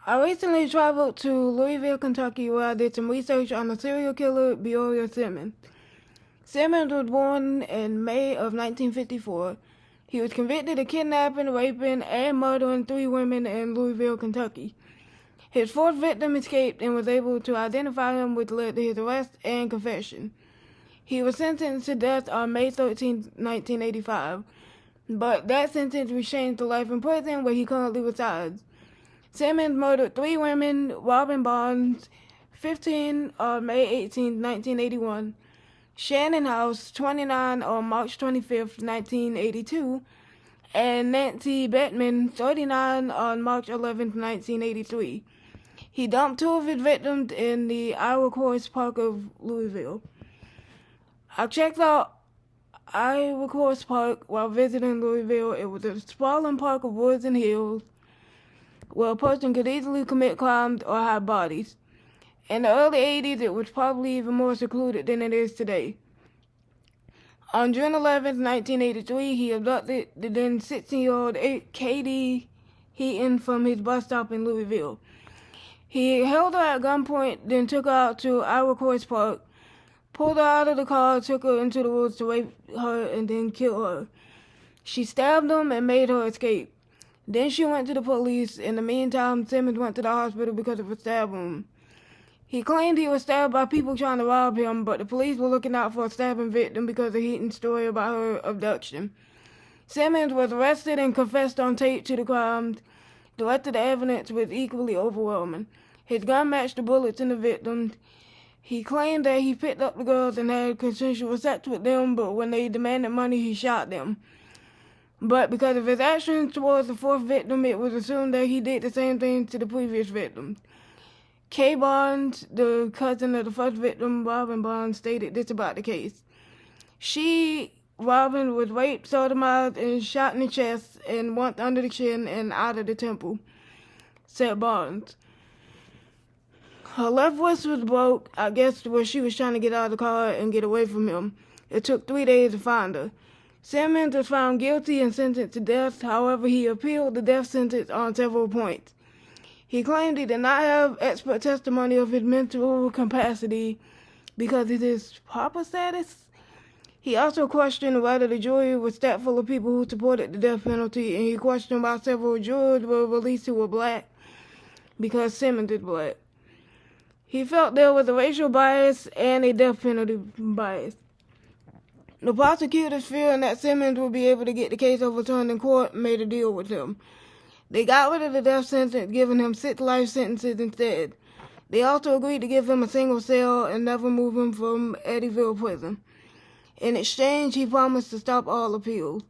I recently traveled to Louisville, Kentucky, where I did some research on the serial killer Beoria Simmons. Simmons was born in May of 1954. He was convicted of kidnapping, raping, and murdering 3 women in Louisville, Kentucky. His 4th victim escaped and was able to identify him, which led to his arrest and confession. He was sentenced to death on May 13, 1985, but that sentence was changed to life in prison, where he currently resides. Simmons murdered 3 women, Robin Barnes, 15 on May 18, 1981, Shannon House, 29 on March 25, 1982, and Nancy Bettman, 39 on March 11, 1983. He dumped 2 of his victims in the Iroquois Park of Louisville. I checked out Iroquois Park while visiting Louisville. It was a sprawling park of woods and hills where a person could easily commit crimes or hide bodies. In the early 80s, it was probably even more secluded than it is today. On June 11, 1983, he abducted the then 16-year-old Katie Heaton from his bus stop in Louisville. He held her at gunpoint, then took her out to Iroquois Park, pulled her out of the car, took her into the woods to rape her, and then kill her. She stabbed him and made her escape. Then she went to the police. In the meantime, Simmons went to the hospital because of a stab wound. He claimed he was stabbed by people trying to rob him, but the police were looking out for a stabbing victim because of Heaton's story about her abduction. Simmons was arrested and confessed on tape to the crimes. The rest of the evidence was equally overwhelming. His gun matched the bullets in the victims. He claimed that he picked up the girls and had consensual sex with them, but when they demanded money, he shot them. But because of his actions towards the 4th victim, it was assumed that he did the same thing to the previous victims. Kay Barnes, the cousin of the 1st victim, Robin Barnes, stated this about the case. Robin, was raped, sodomized, and shot in the chest and once under the chin and out of the temple, said Barnes. Her left wrist was broke, I guess where she was trying to get out of the car and get away from him. It took 3 days to find her. Simmons was found guilty and sentenced to death. However, he appealed the death sentence on several points. He claimed he did not have expert testimony of his mental capacity because of his proper status. He also questioned whether the jury was stacked full of people who supported the death penalty, and he questioned why several jurors were released who were black because Simmons is black. He felt there was a racial bias and a death penalty bias. The prosecutors, fearing that Simmons would be able to get the case overturned in court, made a deal with him. They got rid of the death sentence, giving him 6 life sentences instead. They also agreed to give him a single cell and never move him from Eddyville prison. In exchange, he promised to stop all appeals.